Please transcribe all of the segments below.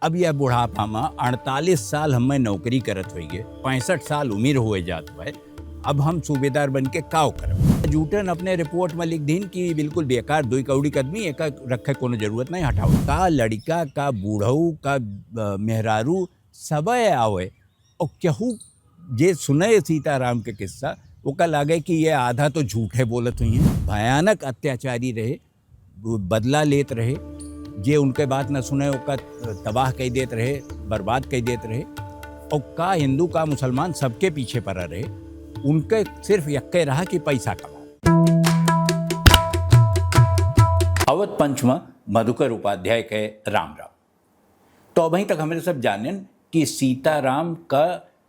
अब यह बुढ़ापा में 48 साल हमें नौकरी करत हुई गे, 65 साल उम्र हुए जात भाई। अब हम सूबेदार बन के काव करब। जूटन अपने रिपोर्ट में लिख दीन कि बिल्कुल बेकार 2 कौड़ी आदमी एक रखे कोनो जरूरत नहीं, हटाओ। का लड़का का बूढ़ऊ का मेहरारू सब आवे और केहू जे सुने सीताराम के किस्सा ओका लागे कि ये आधा तो झूठे बोलत हुई हैं। भयानक अत्याचारी रहे, बदला लेत रहे, जे उनके बात न सुने ओका तबाह कह देते रहे, बर्बाद कह देते रहे। और का हिंदू का मुसलमान सबके पीछे पड़ा रहे, उनके सिर्फ यक्के रहा कि पैसा कमाओ। अवध पंच में मधुकर उपाध्याय के राम राम। तो अभी तक हमें सब जानन कि सीताराम का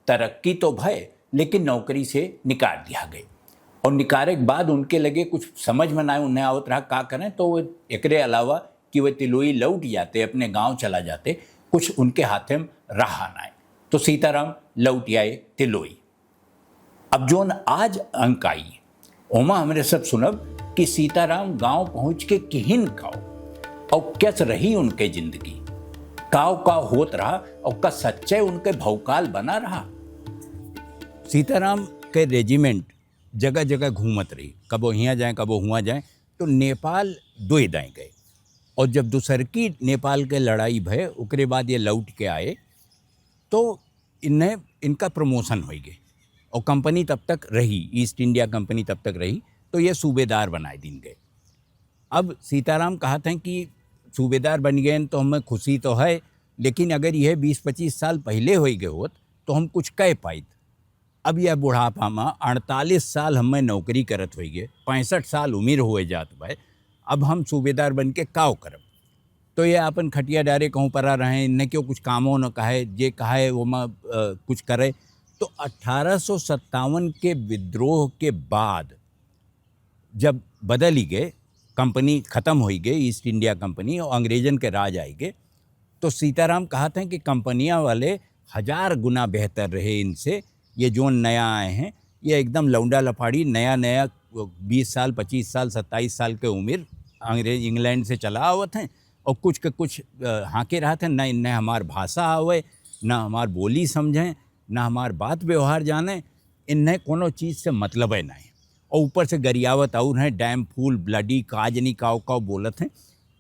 तरक्की तो भय, लेकिन नौकरी से निकाल दिया गए। और निकाले के बाद उनके लगे कुछ समझ में ना उन्हें आवत रहा का करें, तो वो एकरे अलावा कि वे तिलोई लौट जाते, अपने गांव चला जाते, कुछ उनके हाथे में रहा ना है। तो सीताराम लौट आए तिलोई। अब जोन आज अंक आई ओमा हमरे सब सुनब कि सीताराम गांव पहुंच के किहिन काव और कैस रही उनके जिंदगी, काव का होत रहा और का सच्चे उनके भौकाल बना रहा। सीताराम के रेजिमेंट जगह जगह घूमत रही, कबो यहाँ जाए कबो हुआ जाए। तो नेपाल दोई दाएँ गए, और जब दूसरकी नेपाल के लड़ाई भय उसके बाद ये लौट के आए तो इनका प्रमोशन हो गए। और कंपनी तब तक रही, ईस्ट इंडिया कंपनी तब तक रही, तो ये सूबेदार बनाए दिन गए। अब सीताराम कहते हैं कि सूबेदार बन गए तो हमें खुशी तो है, लेकिन अगर यह 20-25 साल पहले हो गए होत तो हम कुछ कह पाइत। अब यह बुढ़ापा में 48 साल हमें नौकरी करत हुई गे, 65 साल उम्र हुए जात भाई। अब हम सूबेदार बन के काव करब। तो ये अपन खटिया डारे कहूँ परा रहे, इन्हें क्यों कुछ कामों न कहे, जे कहे वो में कुछ करे। तो 1857 के विद्रोह के बाद जब बदल ही गए, कंपनी ख़त्म हो गई, ईस्ट इंडिया कंपनी, और अंग्रेजन के राज आए गए, तो सीताराम कहते हैं कि कंपनियां वाले 1000 गुना बेहतर रहे इनसे। ये जो नया आए हैं ये एकदम लौंडा लफाड़ी, नया 20 साल 25 साल 27 साल के उम्र अंग्रेज इंग्लैंड से चला आवत हैं, और कुछ के कुछ हाँके रहते हैं, न इन्हें हमार भाषा आवे, न हमार बोली समझें, न हमार बात व्यवहार जाने, इन्हें कोनो चीज़ से मतलब है नहीं। और ऊपर से गरियावत और हैं, डैम फूल ब्लडी काजनी काव काव बोलत हैं।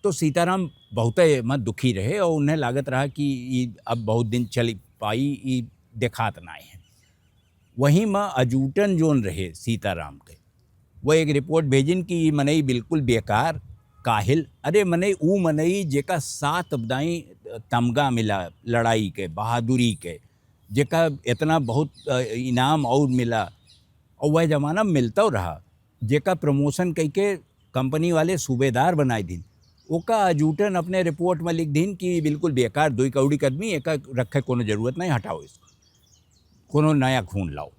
तो सीताराम बहुत मत दुखी रहे, और उन्हें लागत रहा कि अब बहुत दिन चल पाई, ये देखात ना है। वहीं में अजूटन जोन रहे सीताराम के, वो एक रिपोर्ट भेजिन कि मनई बिल्कुल बेकार काहिल। अरे मनई ऊ मनई जेका 7 अब्दाई तमगा मिला लड़ाई के, बहादुरी के, जेका इतना बहुत इनाम और मिला, और वह जमाना मिलता रहा, जेका प्रमोशन कह के कंपनी वाले सूबेदार बनाए दिन, ओका अजूटन अपने रिपोर्ट में लिख दिन कि बिल्कुल बेकार 2 कौड़ी आदमी एक रखे कोनो जरूरत नहीं, हटाओ इसको, कोनो नया खून लाओ।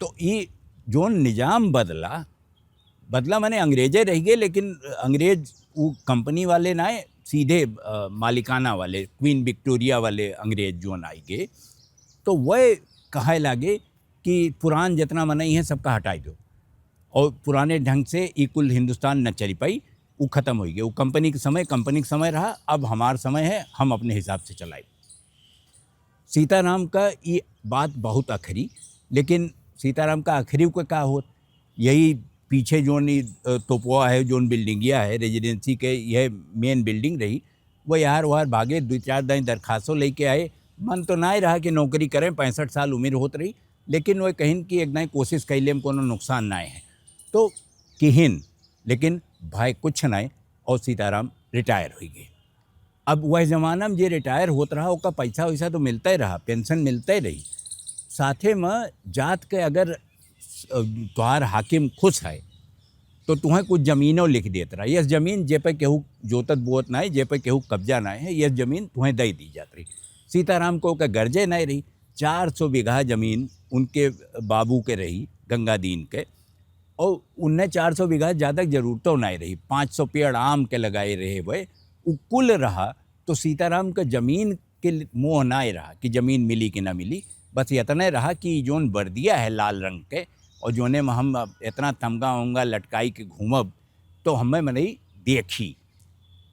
तो ये जो निज़ाम बदला माने अंग्रेजे रह गए, लेकिन अंग्रेज वो कंपनी वाले ना सीधे मालिकाना वाले, क्वीन विक्टोरिया वाले अंग्रेज जो आई गए, तो वह कहे लागे कि पुरान जितना मनई है सबका हटाई दो, और पुराने ढंग से ये कुल हिंदुस्तान न चल पाई, वो ख़त्म हो गया। वो कंपनी का समय रहा, अब हमारा समय है, हम अपने हिसाब से चलाए। सीताराम का ये बात बहुत आखिरी, लेकिन सीताराम का आखिरी को क्या हो, यही पीछे जो तोपुआ है, जो बिल्डिंगिया है रेजिडेंसी के, यह मेन बिल्डिंग रही, वो यार वहाँ भागे 2-4 दिन दरखास्तों लेके आए। मन तो ना ही रहा कि नौकरी करें, 65 साल उम्र होत रही, लेकिन वो कहीं कि एक दिन कोशिश कैले में कोनो नुकसान ना है, तो किहिन, लेकिन भाई कुछ नहीं, और सीताराम रिटायर हो गए। अब वह ज़माना में जो रिटायर होता रहा उसका पैसा वैसा तो मिलता ही रहा, पेंशन मिलता ही रही। साथे में जात के अगर तुम्हार हाकिम खुश है तो तुम्हें कुछ ज़मीनों लिख देता रहा, यह ज़मीन जे पे केहू जोतत बोत ना है, जे पे केहू कब्जा ना है, यह ज़मीन तुम्हें दे दी जाती रही। सीताराम को गर्जे नहीं रही, 400 बीघा ज़मीन उनके बाबू के रही, गंगादीन के, और उन्हें 400 बीघा ज़्यादा जरूरतों नहीं रही, 500 पेड़ आम के लगाए रहे, वह कुल रहा। तो सीताराम का ज़मीन के मोह ना रहा कि ज़मीन मिली कि ना मिली, बस इतना रहा कि जोन बर्दिया है लाल रंग के, और जोने में हम इतना तमगा उंगा लटकाई के घूमब, तो हमें मनई देखी।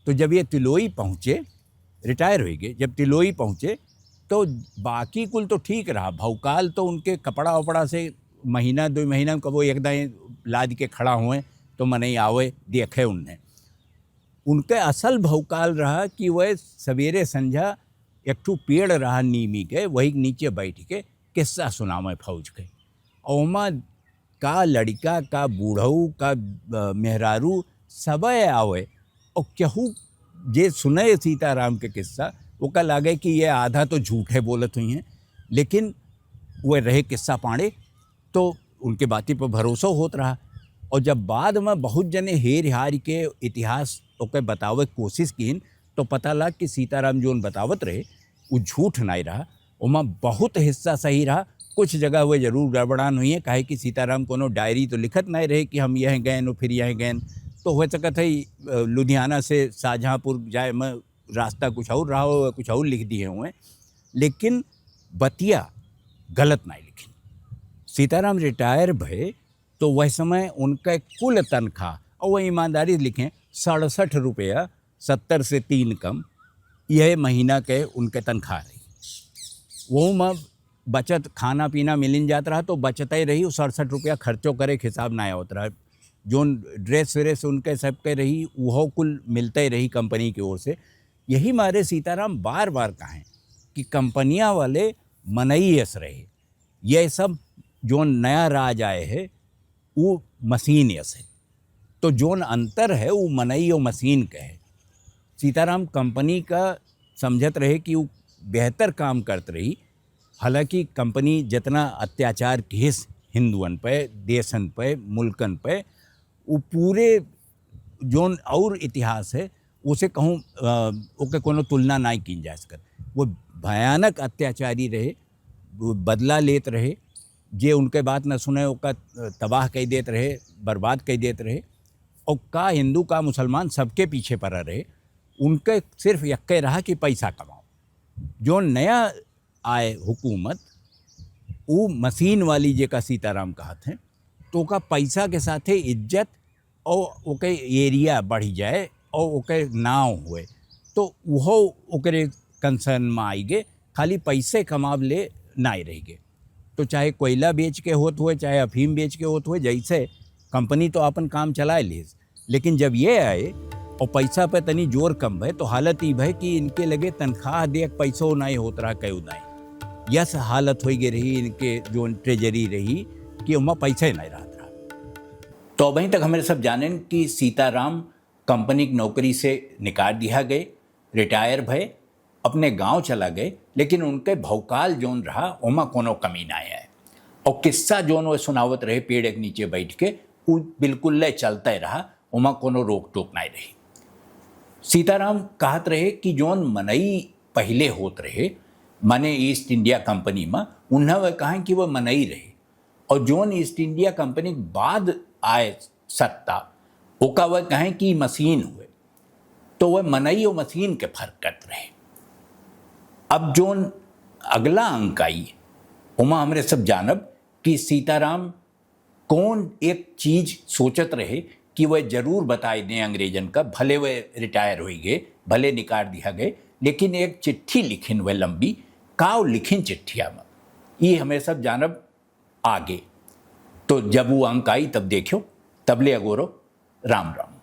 तो जब ये तिलोई पहुँचे रिटायर हो गए, जब तिलोई पहुँचे तो बाकी कुल तो ठीक रहा, भौकाल तो उनके कपड़ा वपड़ा से महीना 2 महीना कबो एकदम लाद के खड़ा हुए तो मनई आवे देखे उनने। उनके असल भौकाल रहा कि वह सवेरे संझा एक ठू पेड़ रहा नीमी के, वही नीचे बैठ के किस्सा सुनावे फौज के। ओमा का लड़का का बूढ़ऊ का मेहरारू सब आवे और केहू जे सुने सीताराम के किस्सा ओका लागे कि ये आधा तो झूठे बोलत हुई हैं, लेकिन वह रहे किस्सा पाड़े तो उनके बातें पर भरोसा होत रहा। और जब बाद में बहुत जने हेर हार के इतिहास ओके बतावे कोशिश कीन तो पता लग कि सीताराम जो बतावत रहे वो झूठ नहीं रहा, उमा बहुत हिस्सा सही रहा। कुछ जगह वो जरूर गड़बड़ान हुई है, काहे कि सीताराम कोनो डायरी तो लिखत नहीं रहे कि हम यह गए फिर यह गए, तो हो सकता है लुधियाना से शाहजहाँपुर जाए में रास्ता कुछ और रहा हो, कुछ और लिख दिए हुए, लेकिन बतिया गलत नहीं लिखी। सीताराम रिटायर भये तो वह समय उनका कुल तनख्वाह और वह ईमानदारी लिखें 67 रुपया 70 से 3 कम यह महीना के उनके तनख्वाह रही। वो में बचत खाना पीना मिलिन जात रहा तो बचत ही रही, 67 रुपया खर्चों करे हिसाब ना होत रहा। जो ड्रेस व्रेस उनके सबके रही वह कुल मिलते रही कंपनी की ओर से। यही मारे सीताराम बार बार कहें कि कंपनियां वाले मनई यस रहे, यह सब जो नया राज आए है वो मशीन यस है, तो जोन अंतर है वो मनई और मशीन का है। सीताराम कंपनी का समझत रहे कि वो बेहतर काम करत रही, हालांकि कंपनी जितना अत्याचार घेस हिंदुअन पे, देशन पे, मुल्कन पे, वो पूरे जोन और इतिहास है उसे कहूँ ओके कोनो तुलना नहीं की जा सकत। वो भयानक अत्याचारी रहे, वो बदला लेत रहे, जे उनके बात न सुने ओका तबाह कर देते रहे, बर्बाद कर देते रहे, और का हिंदू का मुसलमान सबके पीछे पड़ा रहे। उनके सिर्फ यक्के रहा कि पैसा कमाओ। जो नया आए हुकूमत वो मशीन वाली जे का सीताराम कहते हैं, तो का पैसा के साथ इज्जत और ओके एरिया बढ़ जाए और ओके नाव हुए तो वो ओकरे कंसर्न में आई गए, खाली पैसे कमाव ले नहीं रह गए। तो चाहे कोयला बेच के होत हुए, चाहे अफीम बेच के होत हुए, जैसे कंपनी तो अपन काम चलाए ली, लेकिन जब ये आए और पैसा पे तनी जोर कम भय तो हालत ये भय कि इनके लगे तनख्वाह दे पैसों नहीं होत रहा, कहीं नहीं। यस हालत हो गई रही इनके जो ट्रेजरी रही कि उमा पैसे नहीं रहा। तो वहीं तक हमें सब जानें कि सीताराम कंपनी की नौकरी से निकाल दिया गए, रिटायर भय, अपने गांव चला गए, लेकिन उनके भौकाल जोन रहा उमा कोनो कमी ना आए। और किस्सा जोन वो सुनावत रहे पेड़ के नीचे बैठ के, वो बिल्कुल ले चलते रहा, उमा कोनो रोक टोक नहीं रही। सीताराम कहत रहे कि जोन मनई पहले होत रहे माने ईस्ट इंडिया कंपनी में, उन्हें वह कहें कि वह मनई रहे, और जोन ईस्ट इंडिया कंपनी के बाद आए सत्ता ओका वह कहें कि मशीन हुए, तो वह मनई और मशीन के फर्क करते रहे। अब जोन अगला अंक आई उमा हमरे सब जानब कि सीताराम कौन एक चीज सोचत रहे कि वह जरूर बताए दें अंग्रेजन का, भले वह रिटायर हो गए, भले निकाल दिया गए, लेकिन एक चिट्ठी लिखिन वह लंबी काव लिखिन चिट्ठिया में, ये हमें सब जानब आगे। तो जब वो अंक आई तब देखो, तबले अगोरो, राम राम।